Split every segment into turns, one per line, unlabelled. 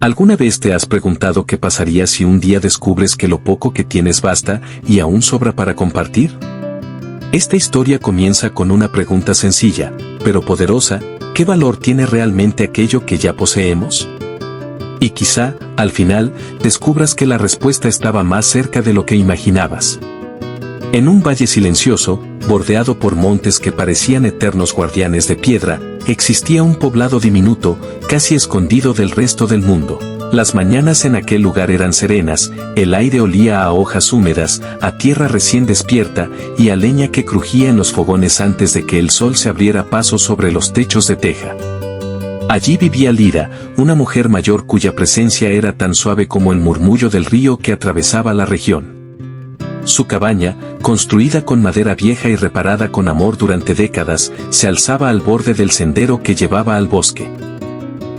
¿Alguna vez te has preguntado qué pasaría si un día descubres que lo poco que tienes basta y aún sobra para compartir? Esta historia comienza con una pregunta sencilla, pero poderosa: ¿qué valor tiene realmente aquello que ya poseemos? Y quizá, al final, descubras que la respuesta estaba más cerca de lo que imaginabas. En un valle silencioso, bordeado por montes que parecían eternos guardianes de piedra, existía un poblado diminuto, casi escondido del resto del mundo. Las mañanas en aquel lugar eran serenas, el aire olía a hojas húmedas, a tierra recién despierta y a leña que crujía en los fogones antes de que el sol se abriera paso sobre los techos de teja. Allí vivía Lira, una mujer mayor cuya presencia era tan suave como el murmullo del río que atravesaba la región. Su cabaña, construida con madera vieja y reparada con amor durante décadas, se alzaba al borde del sendero que llevaba al bosque.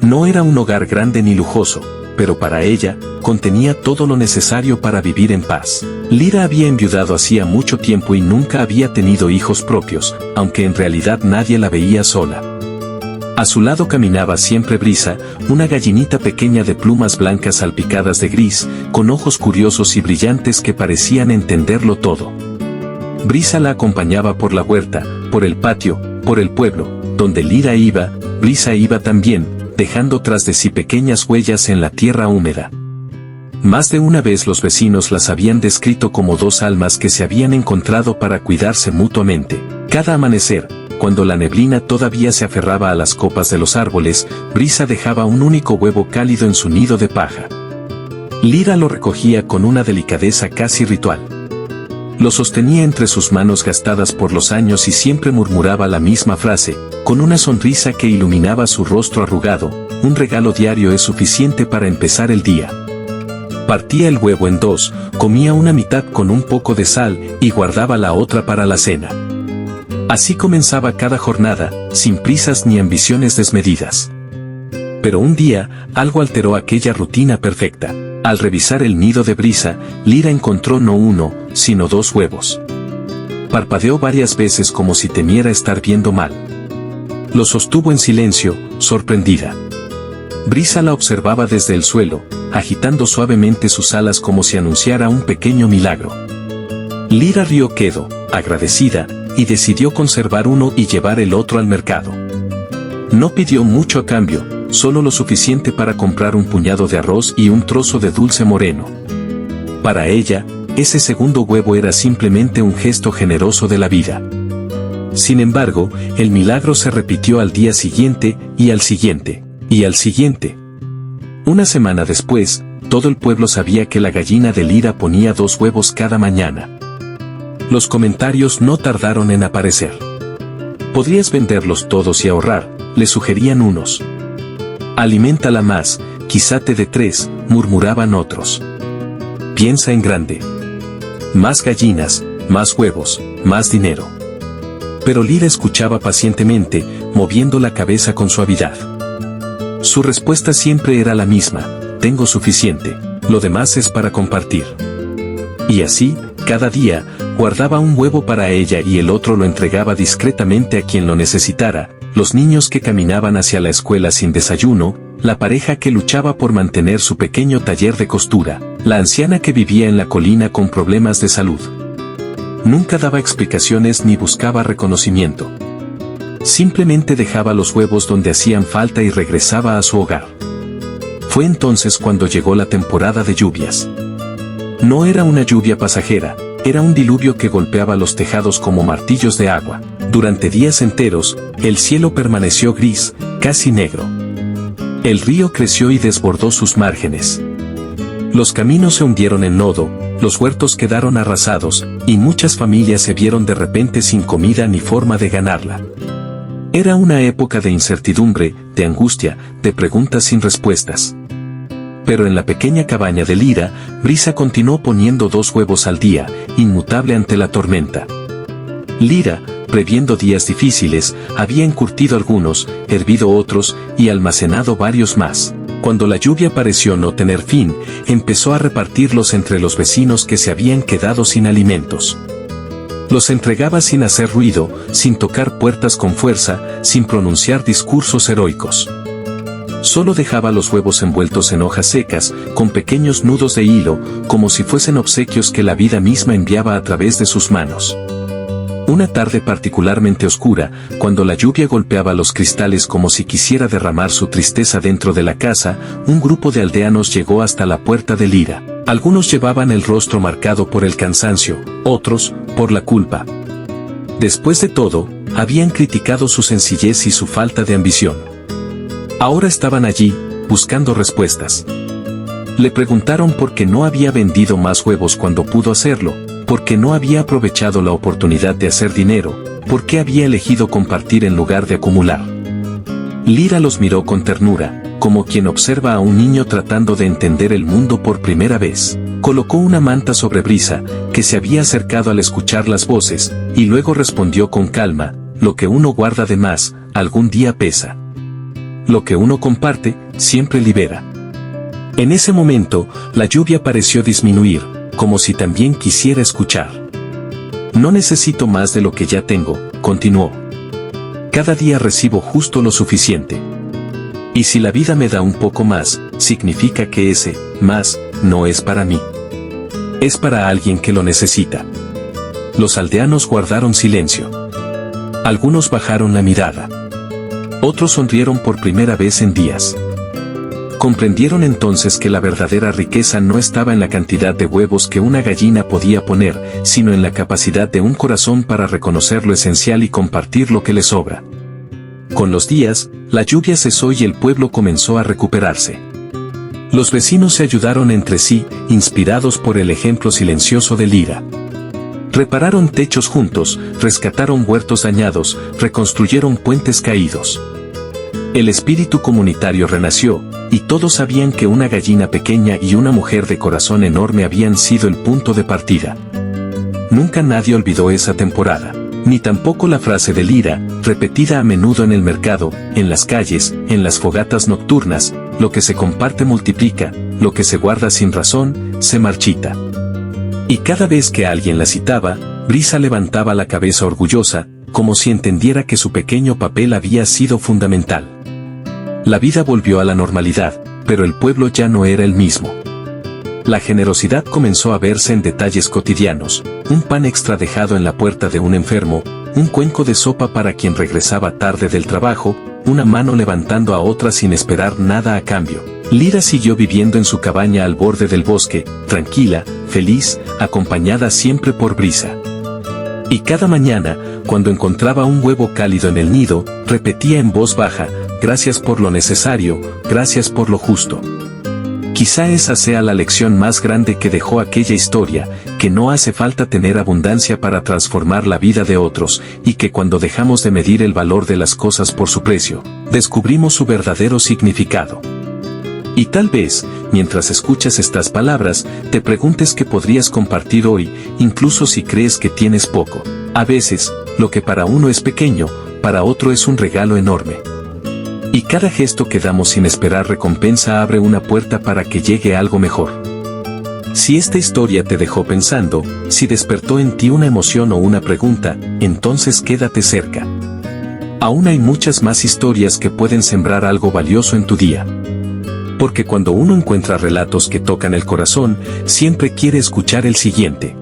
No era un hogar grande ni lujoso, pero para ella, contenía todo lo necesario para vivir en paz. Lira había enviudado hacía mucho tiempo y nunca había tenido hijos propios, aunque en realidad nadie la veía sola. A su lado caminaba siempre Brisa, una gallinita pequeña de plumas blancas salpicadas de gris, con ojos curiosos y brillantes que parecían entenderlo todo. Brisa la acompañaba por la huerta, por el patio, por el pueblo. Donde Lira iba, Brisa iba también, dejando tras de sí pequeñas huellas en la tierra húmeda. Más de una vez los vecinos las habían descrito como dos almas que se habían encontrado para cuidarse mutuamente. Cada amanecer, cuando la neblina todavía se aferraba a las copas de los árboles, Brisa dejaba un único huevo cálido en su nido de paja. Lira lo recogía con una delicadeza casi ritual. Lo sostenía entre sus manos gastadas por los años y siempre murmuraba la misma frase, con una sonrisa que iluminaba su rostro arrugado: un regalo diario es suficiente para empezar el día. Partía el huevo en dos, comía una mitad con un poco de sal y guardaba la otra para la cena. Así comenzaba cada jornada, sin prisas ni ambiciones desmedidas. Pero un día, algo alteró aquella rutina perfecta. Al revisar el nido de Brisa, Lira encontró no uno, sino dos huevos. Parpadeó varias veces como si temiera estar viendo mal. Lo sostuvo en silencio, sorprendida. Brisa la observaba desde el suelo, agitando suavemente sus alas como si anunciara un pequeño milagro. Lira rió quedo, agradecida, y decidió conservar uno y llevar el otro al mercado. No pidió mucho a cambio, solo lo suficiente para comprar un puñado de arroz y un trozo de dulce moreno. Para ella, ese segundo huevo era simplemente un gesto generoso de la vida. Sin embargo, el milagro se repitió al día siguiente, y al siguiente, y al siguiente. Una semana después, todo el pueblo sabía que la gallina de Lira ponía 2 huevos cada mañana. Los comentarios no tardaron en aparecer. «Podrías venderlos todos y ahorrar», le sugerían unos. «Aliméntala más, quizá te dé 3», murmuraban otros. «Piensa en grande. Más gallinas, más huevos, más dinero». Pero Lira escuchaba pacientemente, moviendo la cabeza con suavidad. Su respuesta siempre era la misma: «Tengo suficiente, lo demás es para compartir». Y así, cada día, guardaba un huevo para ella y el otro lo entregaba discretamente a quien lo necesitara: los niños que caminaban hacia la escuela sin desayuno, la pareja que luchaba por mantener su pequeño taller de costura, la anciana que vivía en la colina con problemas de salud. Nunca daba explicaciones ni buscaba reconocimiento. Simplemente dejaba los huevos donde hacían falta y regresaba a su hogar. Fue entonces cuando llegó la temporada de lluvias. No era una lluvia pasajera, era un diluvio que golpeaba los tejados como martillos de agua. Durante días enteros, el cielo permaneció gris, casi negro. El río creció y desbordó sus márgenes. Los caminos se hundieron en lodo, los huertos quedaron arrasados, y muchas familias se vieron de repente sin comida ni forma de ganarla. Era una época de incertidumbre, de angustia, de preguntas sin respuestas. Pero en la pequeña cabaña de Lira, Brisa continuó poniendo 2 huevos al día, inmutable ante la tormenta. Lira, previendo días difíciles, había encurtido algunos, hervido otros, y almacenado varios más. Cuando la lluvia pareció no tener fin, empezó a repartirlos entre los vecinos que se habían quedado sin alimentos. Los entregaba sin hacer ruido, sin tocar puertas con fuerza, sin pronunciar discursos heroicos. Solo dejaba los huevos envueltos en hojas secas, con pequeños nudos de hilo, como si fuesen obsequios que la vida misma enviaba a través de sus manos. Una tarde particularmente oscura, cuando la lluvia golpeaba los cristales como si quisiera derramar su tristeza dentro de la casa, un grupo de aldeanos llegó hasta la puerta de Lira. Algunos llevaban el rostro marcado por el cansancio, otros, por la culpa. Después de todo, habían criticado su sencillez y su falta de ambición. Ahora estaban allí, buscando respuestas. Le preguntaron por qué no había vendido más huevos cuando pudo hacerlo, por qué no había aprovechado la oportunidad de hacer dinero, por qué había elegido compartir en lugar de acumular. Lira los miró con ternura, como quien observa a un niño tratando de entender el mundo por primera vez. Colocó una manta sobre Brisa, que se había acercado al escuchar las voces, y luego respondió con calma: lo que uno guarda de más, algún día pesa. Lo que uno comparte, siempre libera. En ese momento, la lluvia pareció disminuir, como si también quisiera escuchar. No necesito más de lo que ya tengo, continuó. Cada día recibo justo lo suficiente. Y si la vida me da un poco más, significa que ese más no es para mí. Es para alguien que lo necesita. Los aldeanos guardaron silencio. Algunos bajaron la mirada. Otros sonrieron por primera vez en días. Comprendieron entonces que la verdadera riqueza no estaba en la cantidad de huevos que una gallina podía poner, sino en la capacidad de un corazón para reconocer lo esencial y compartir lo que le sobra. Con los días, la lluvia cesó y el pueblo comenzó a recuperarse. Los vecinos se ayudaron entre sí, inspirados por el ejemplo silencioso de Lira. Repararon techos juntos, rescataron huertos dañados, reconstruyeron puentes caídos. El espíritu comunitario renació, y todos sabían que una gallina pequeña y una mujer de corazón enorme habían sido el punto de partida. Nunca nadie olvidó esa temporada. Ni tampoco la frase de Lira, repetida a menudo en el mercado, en las calles, en las fogatas nocturnas: lo que se comparte multiplica, lo que se guarda sin razón, se marchita. Y cada vez que alguien la citaba, Brisa levantaba la cabeza orgullosa, como si entendiera que su pequeño papel había sido fundamental. La vida volvió a la normalidad, pero el pueblo ya no era el mismo. La generosidad comenzó a verse en detalles cotidianos: un pan extra dejado en la puerta de un enfermo, un cuenco de sopa para quien regresaba tarde del trabajo, una mano levantando a otra sin esperar nada a cambio. Lira siguió viviendo en su cabaña al borde del bosque, tranquila, feliz, acompañada siempre por Brisa. Y cada mañana, cuando encontraba un huevo cálido en el nido, repetía en voz baja: gracias por lo necesario, gracias por lo justo. Quizá esa sea la lección más grande que dejó aquella historia, que no hace falta tener abundancia para transformar la vida de otros, y que cuando dejamos de medir el valor de las cosas por su precio, descubrimos su verdadero significado. Y tal vez, mientras escuchas estas palabras, te preguntes qué podrías compartir hoy, incluso si crees que tienes poco. A veces, lo que para uno es pequeño, para otro es un regalo enorme. Y cada gesto que damos sin esperar recompensa abre una puerta para que llegue algo mejor. Si esta historia te dejó pensando, si despertó en ti una emoción o una pregunta, entonces quédate cerca. Aún hay muchas más historias que pueden sembrar algo valioso en tu día. Porque cuando uno encuentra relatos que tocan el corazón, siempre quiere escuchar el siguiente.